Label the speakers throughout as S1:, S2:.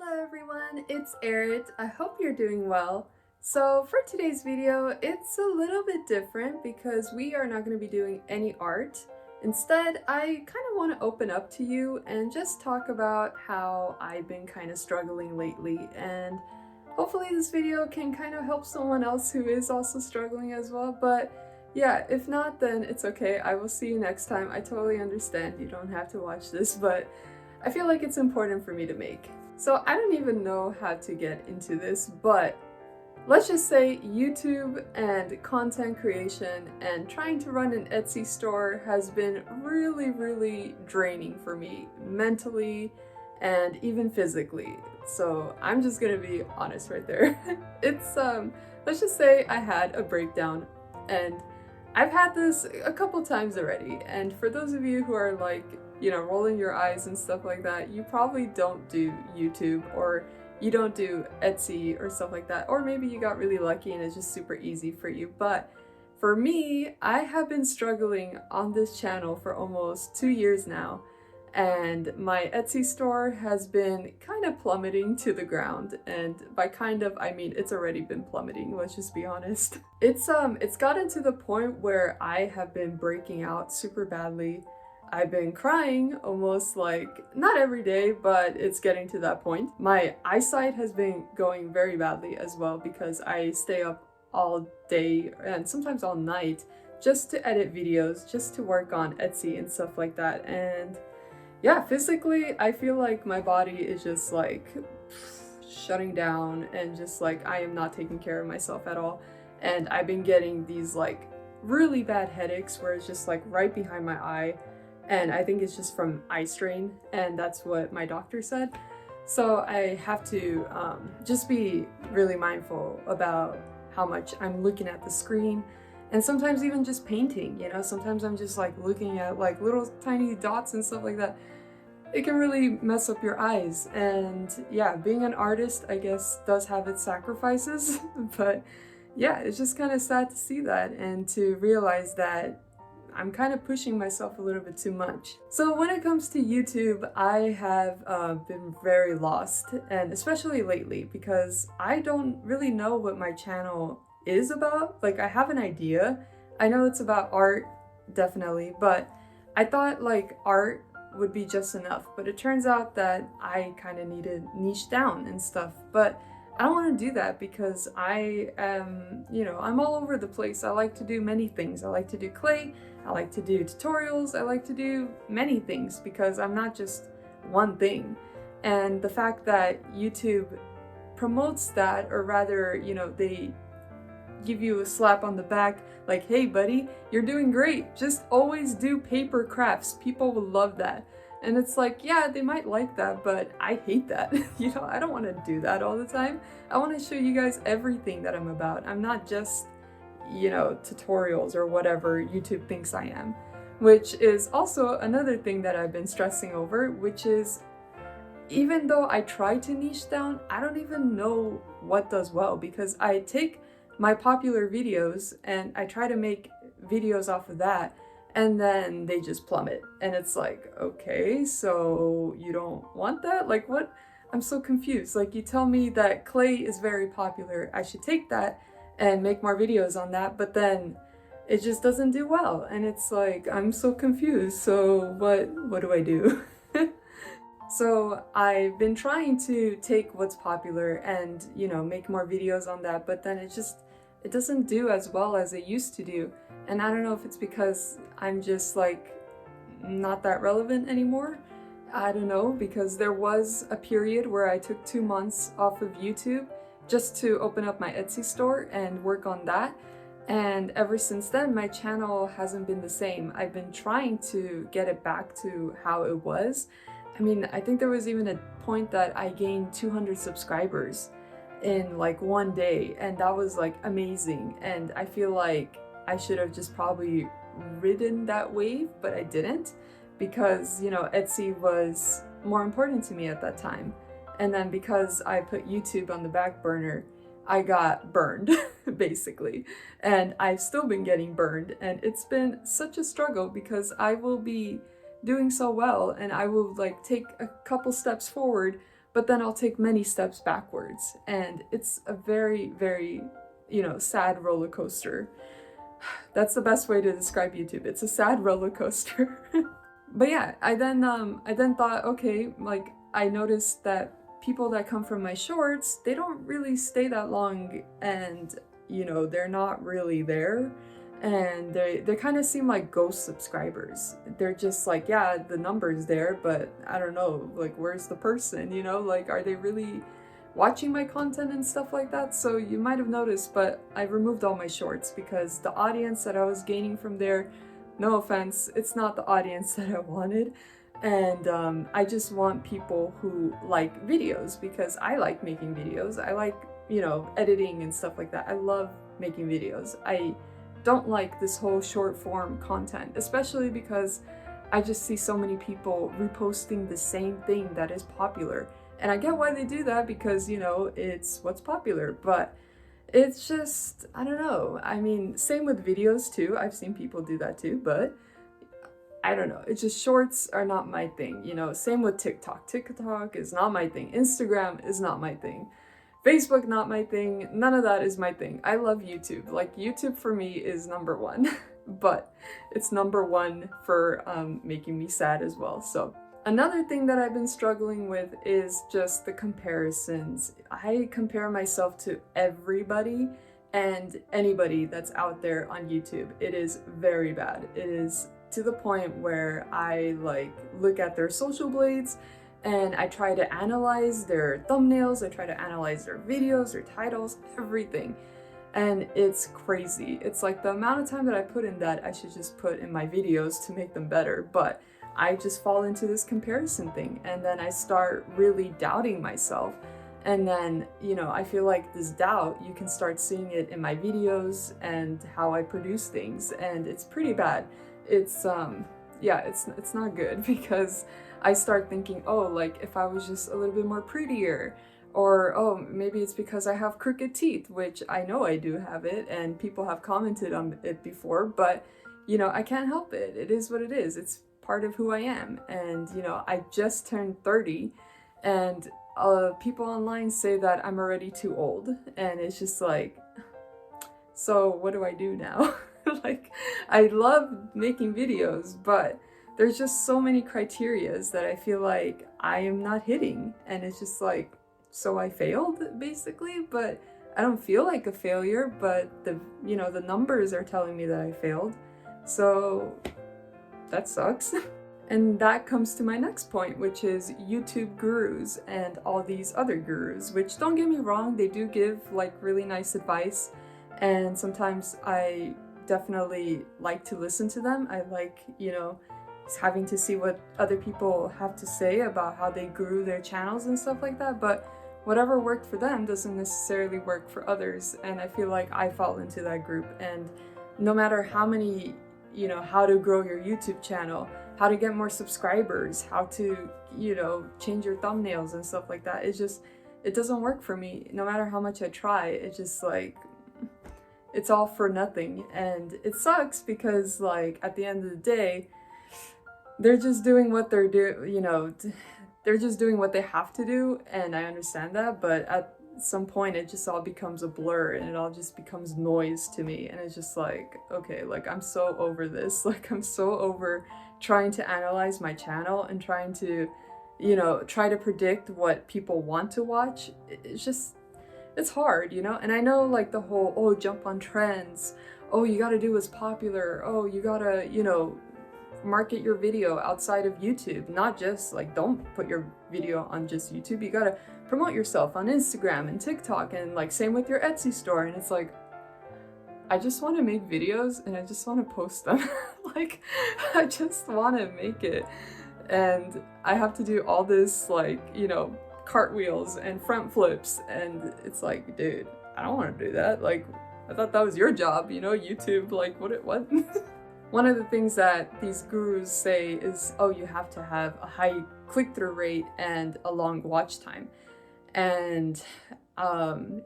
S1: Hello everyone, it's Erit. I hope you're doing well. So for today's video, it's a little bit different because we are not going to be doing any art. Instead, I kind of want to open up to you and just talk about how I've been kind of struggling lately, and hopefully this video can kind of help someone else who is also struggling as well. But yeah, if not, then it's okay. I will see you next time. I totally understand you don't have to watch this, but I feel like it's important for me to make. So I don't even know how to get into this, but let's just say YouTube and content creation and trying to run an Etsy store has been really draining for me mentally and even physically. So I'm just gonna be honest right there. It's let's just say I had a breakdown, and I've had this a couple times already, and for those of you who are like, you know, rolling your eyes and stuff like that, you probably don't do YouTube, or you don't do Etsy or stuff like that, or maybe you got really lucky and it's just super easy for you. But for me, I have been struggling on this channel for almost 2 years now, and my Etsy store has been kind of plummeting to the ground. And by kind of, I mean it's already been plummeting, let's just be honest. It's gotten to the point where I have been breaking out super badly. I've been crying almost like, not every day, but it's getting to that point. My eyesight has been going very badly as well because I stay up all day and sometimes all night just to edit videos, just to work on Etsy and stuff like that. And yeah, physically, I feel like my body is just like shutting down, and just like I am not taking care of myself at all. And I've been getting these like really bad headaches where it's just like right behind my eye. And I think it's just from eye strain, and that's what my doctor said. So I have to just be really mindful about how much I'm looking at the screen, and sometimes even just painting, you know, sometimes I'm just like looking at like little tiny dots and stuff like that. It can really mess up your eyes. And yeah, being an artist, I guess, does have its sacrifices, but yeah, it's just kind of sad to see that and to realize that I'm kind of pushing myself a little bit too much. So when it comes to YouTube, I have been very lost, and especially lately, because I don't really know what my channel is about. Like, I have an idea. I know it's about art, definitely, but I thought like art would be just enough. But it turns out that I kind of need to niche down and stuff. But I don't want to do that because I am, you know, I'm all over the place. I like to do many things. I like to do clay, I like to do tutorials, I like to do many things because I'm not just one thing. And the fact that YouTube promotes that, or rather, you know, they give you a slap on the back like, hey buddy, you're doing great, just always do paper crafts, people will love that. And it's like, yeah, they might like that, but I hate that. You know, I don't want to do that all the time. I want to show you guys everything that I'm about. I'm not just, you know, tutorials or whatever YouTube thinks I am. Which is also another thing that I've been stressing over, which is, even though I try to niche down, I don't even know what does well, because I take my popular videos and I try to make videos off of that, and then they just plummet. And it's like, okay, so you don't want that? Like, what? I'm so confused. Like, you tell me that clay is very popular, I should take that and make more videos on that, but then it just doesn't do well. And it's like, I'm so confused. So what do I do? So I've been trying to take what's popular and, you know, make more videos on that, but then it doesn't do as well as it used to do. And I don't know if it's because I'm just like not that relevant anymore. I don't know, because there was a period where I took 2 months off of YouTube just to open up my Etsy store and work on that. And ever since then, my channel hasn't been the same. I've been trying to get it back to how it was. I mean, I think there was even a point that I gained 200 subscribers in like one day, and that was like amazing. And I feel like I should have just probably ridden that wave, but I didn't, because, you know, Etsy was more important to me at that time. And then because I put YouTube on the back burner, I got burned, basically. And I've still been getting burned, and it's been such a struggle because I will be doing so well and I will like take a couple steps forward, but then I'll take many steps backwards. And it's a very, very, sad roller coaster. That's the best way to describe YouTube. It's a sad roller coaster. But yeah, I then thought, okay, like I noticed that people that come from my shorts, they don't really stay that long, and they're not really there, and they kind of seem like ghost subscribers. They're just like, yeah, the number's there, but I don't know, like where's the person, like are they really watching my content and stuff like that? So you might have noticed, but I removed all my shorts because the audience that I was gaining from there, no offense, it's not the audience that I wanted. And I just want people who like videos, because I like making videos. I like, editing and stuff like that. I love making videos. I don't like this whole short form content, especially because I just see so many people reposting the same thing that is popular. And I get why they do that, because, it's what's popular, but it's just, I don't know. I mean, same with videos too. I've seen people do that too, but I don't know. It's just shorts are not my thing, Same with TikTok. TikTok is not my thing. Instagram is not my thing. Facebook, not my thing. None of that is my thing. I love YouTube. Like, YouTube for me is number one, but it's number one for making me sad as well. So another thing that I've been struggling with is just the comparisons. I compare myself to everybody and anybody that's out there on YouTube. It is very bad. It is to the point where I look at their social blades and I try to analyze their thumbnails, I try to analyze their videos, their titles, everything. And it's crazy. It's like the amount of time that I put in that I should just put in my videos to make them better, but I just fall into this comparison thing, and then I start really doubting myself. And then, I feel like this doubt, you can start seeing it in my videos and how I produce things, and it's pretty bad. It's it's not good, because I start thinking, oh, like if I was just a little bit more prettier, or oh, maybe it's because I have crooked teeth, which I know I do have it, and people have commented on it before, but I can't help it. It is what it is. It's part of who I am. And I just turned 30, and people online say that I'm already too old, and it's just like, so what do I do now? Like, I love making videos, but there's just so many criterias that I feel like I am not hitting, and it's just like, so I failed basically. But I don't feel like a failure, but the numbers are telling me that I failed, so that sucks. And that comes to my next point, which is YouTube gurus and all these other gurus, which, don't get me wrong, they do give really nice advice, and sometimes I definitely like to listen to them. I like, having to see what other people have to say about how they grew their channels and stuff like that, but whatever worked for them doesn't necessarily work for others, and I feel like I fall into that group. And no matter how many, how to grow your YouTube channel, how to get more subscribers, how to, change your thumbnails and stuff like that, it doesn't work for me. No matter how much I try, it's just it's all for nothing. And it sucks, because at the end of the day, they're just doing what they're they're just doing what they have to do, and I understand that, but at some point it just all becomes a blur, and it all just becomes noise to me, and it's just okay, I'm so over this. I'm so over trying to analyze my channel and trying to, try to predict what people want to watch. It's hard, and I know the whole, oh, jump on trends, oh, you gotta do what's popular, oh, you gotta, market your video outside of YouTube, not just don't put your video on just YouTube. You gotta promote yourself on Instagram and TikTok, and same with your Etsy store. And it's I just want to make videos, and I just want to post them. I just want to make it, and I have to do all this cartwheels and front flips, and it's dude, I don't want to do that. I thought that was your job, YouTube, what? One of the things that these gurus say is, oh, you have to have a high click-through rate and a long watch time. And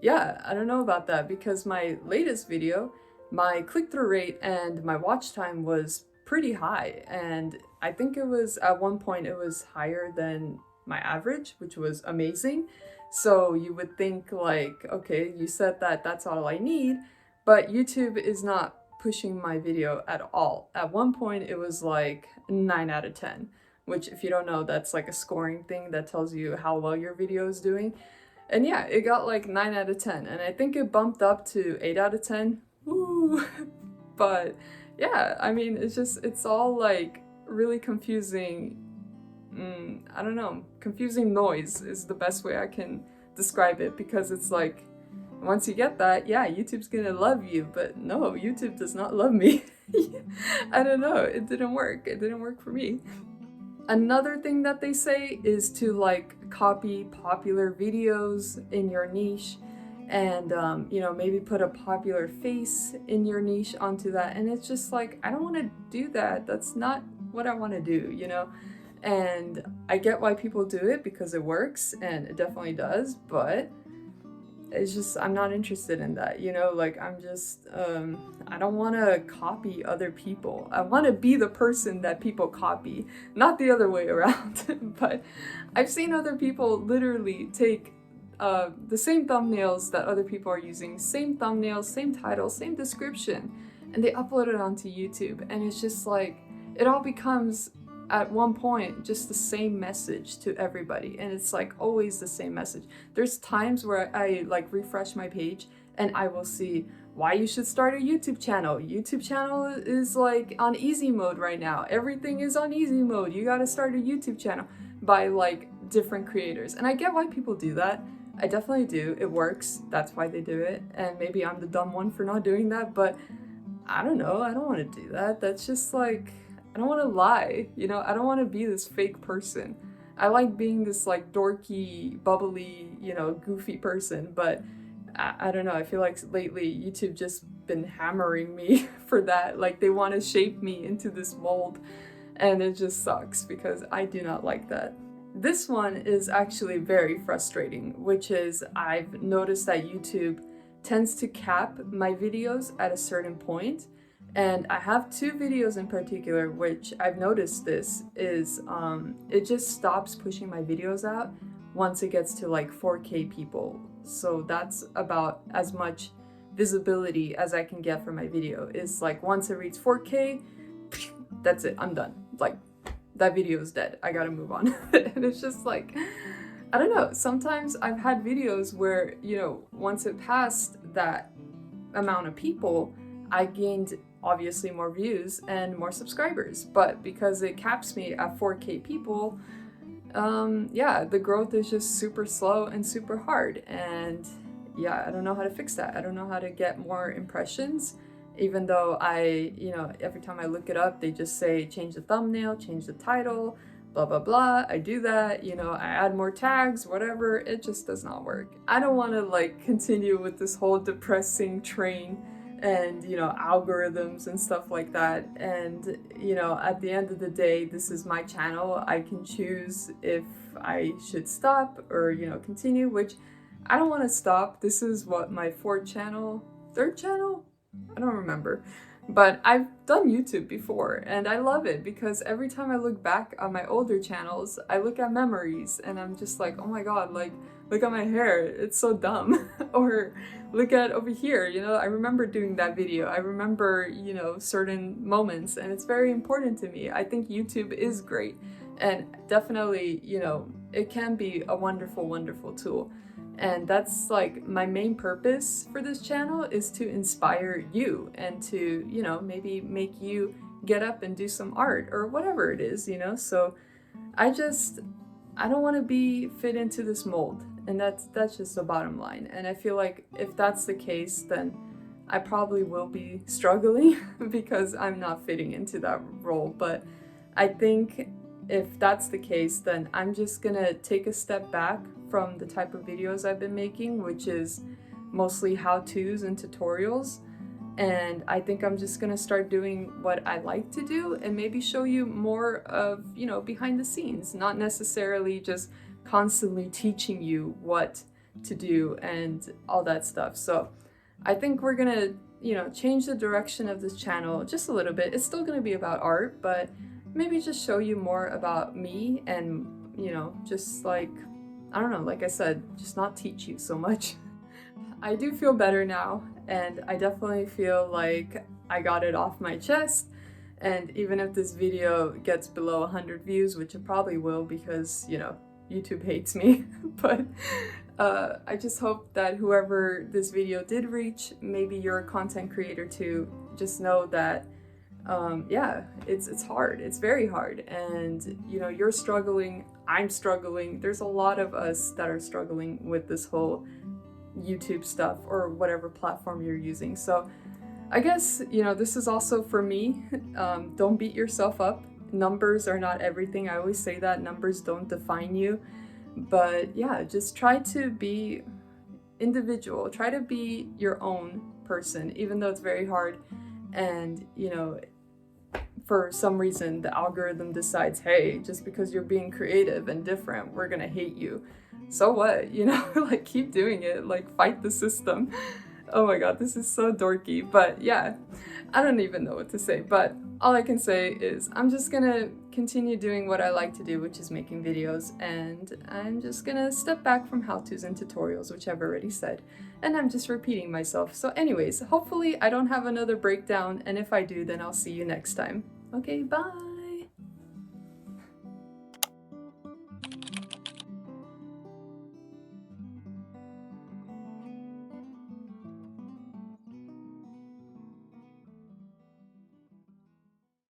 S1: yeah, I don't know about that, because my latest video, my click-through rate and my watch time was pretty high. And I think it was, at one point, it was higher than my average, which was amazing. So you would think like, okay, you said that that's all I need, but YouTube is not pushing my video at all. At one point, it was like 9 out of 10, which if you don't know, that's like a scoring thing that tells you how well your video is doing. And yeah, it got like 9 out of 10, and I think it bumped up to 8 out of 10. Ooh. But yeah, I mean, it's all like really confusing. I don't know, confusing noise is the best way I can describe it, because it's like, once you get that, yeah, YouTube's gonna love you, but no, YouTube does not love me. I don't know, it didn't work. It didn't work for me. Another thing that they say is to like copy popular videos in your niche and, you know, maybe put a popular face in your niche onto that. And it's just like, I don't want to do that. That's not what I want to do, you know? And I get why people do it because it works, and it definitely does, but it's just, I'm not interested in that, you know? Like, I'm just, I don't want to copy other people. I want to be the person that people copy, not the other way around. But I've seen other people literally take the same thumbnails that other people are using, same thumbnails, same title, same description, and they upload it onto YouTube, and it's just like, it all becomes at one point just the same message to everybody, and it's like always the same message. There's times where I like refresh my page and I will see why you should start a YouTube channel. YouTube channel is like on easy mode right now. Everything is on easy mode. You gotta start a YouTube channel, by like different creators. And I get why people do that. I definitely do. It works. That's why they do it. And maybe I'm the dumb one for not doing that, but I don't know. I don't want to do that. That's just like, I don't want to lie, you know? I don't want to be this fake person. I like being this like dorky, bubbly, you know, goofy person, but I don't know. I feel like lately YouTube just been hammering me for that. Like, they want to shape me into this mold, and it just sucks because I do not like that. This one is actually very frustrating, which is I've noticed that YouTube tends to cap my videos at a certain point. And I have two videos in particular which I've noticed this is it just stops pushing my videos out once it gets to like 4K people. So that's about as much visibility as I can get for my video. Is like, once it reaches 4K, that's it, I'm done. Like, that video is dead. I gotta move on. And it's just like, I don't know, sometimes I've had videos where, you know, once it passed that amount of people, I gained obviously more views and more subscribers, but because it caps me at 4K people, yeah, the growth is just super slow and super hard. And yeah, I don't know how to fix that. I don't know how to get more impressions, even though I, you know, every time I look it up, they just say change the thumbnail, change the title, blah blah blah. I do that, you know, I add more tags, whatever. It just does not work. I don't want to like continue with this whole depressing train and, you know, algorithms and stuff like that. And, you know, at the end of the day, this is my channel. I can choose if I should stop or, you know, continue, which I don't want to stop. This is what, my third channel? I don't remember. But I've done YouTube before, and I love it because every time I look back on my older channels, I look at memories and I'm just like, oh my god, like, look at my hair, it's so dumb. Or look at over here, you know, I remember doing that video. I remember, you know, certain moments, and it's very important to me. I think YouTube is great, and definitely, you know, it can be a wonderful, wonderful tool. And that's like my main purpose for this channel, is to inspire you and to, you know, maybe make you get up and do some art or whatever it is, you know? So I don't want to be fit into this mold, and that's just the bottom line. And I feel like if that's the case, then I probably will be struggling because I'm not fitting into that role. But I think if that's the case, then I'm just gonna take a step back from the type of videos I've been making, which is mostly how-tos and tutorials. And I think I'm just gonna start doing what I like to do and maybe show you more of, you know, behind the scenes, not necessarily just constantly teaching you what to do and all that stuff. So I think we're gonna, you know, change the direction of this channel just a little bit. It's still gonna be about art, but maybe just show you more about me and you know, just like, I don't know, like I said, just not teach you so much. I do feel better now, and I definitely feel like I got it off my chest. And even if this video gets below 100 views, which it probably will because, you know, YouTube hates me, but I just hope that whoever this video did reach, maybe you're a content creator too, just know that yeah, it's hard. It's very hard. And, you know, you're struggling, I'm struggling. There's a lot of us that are struggling with this whole YouTube stuff or whatever platform you're using. So I guess, you know, this is also for me. Don't beat yourself up. Numbers are not everything. I always say that numbers don't define you. But yeah, just try to be individual. Try to be your own person, even though it's very hard. And, you know, for some reason the algorithm decides, hey, just because you're being creative and different, we're gonna hate you. So what, you know? Like, keep doing it, like, fight the system. Oh my god, this is so dorky, but yeah, I don't even know what to say, but all I can say is I'm just gonna continue doing what I like to do, which is making videos, and I'm just gonna step back from how-tos and tutorials, which I've already said, and I'm just repeating myself. So anyways, hopefully I don't have another breakdown, and if I do, then I'll see you next time. Okay, bye!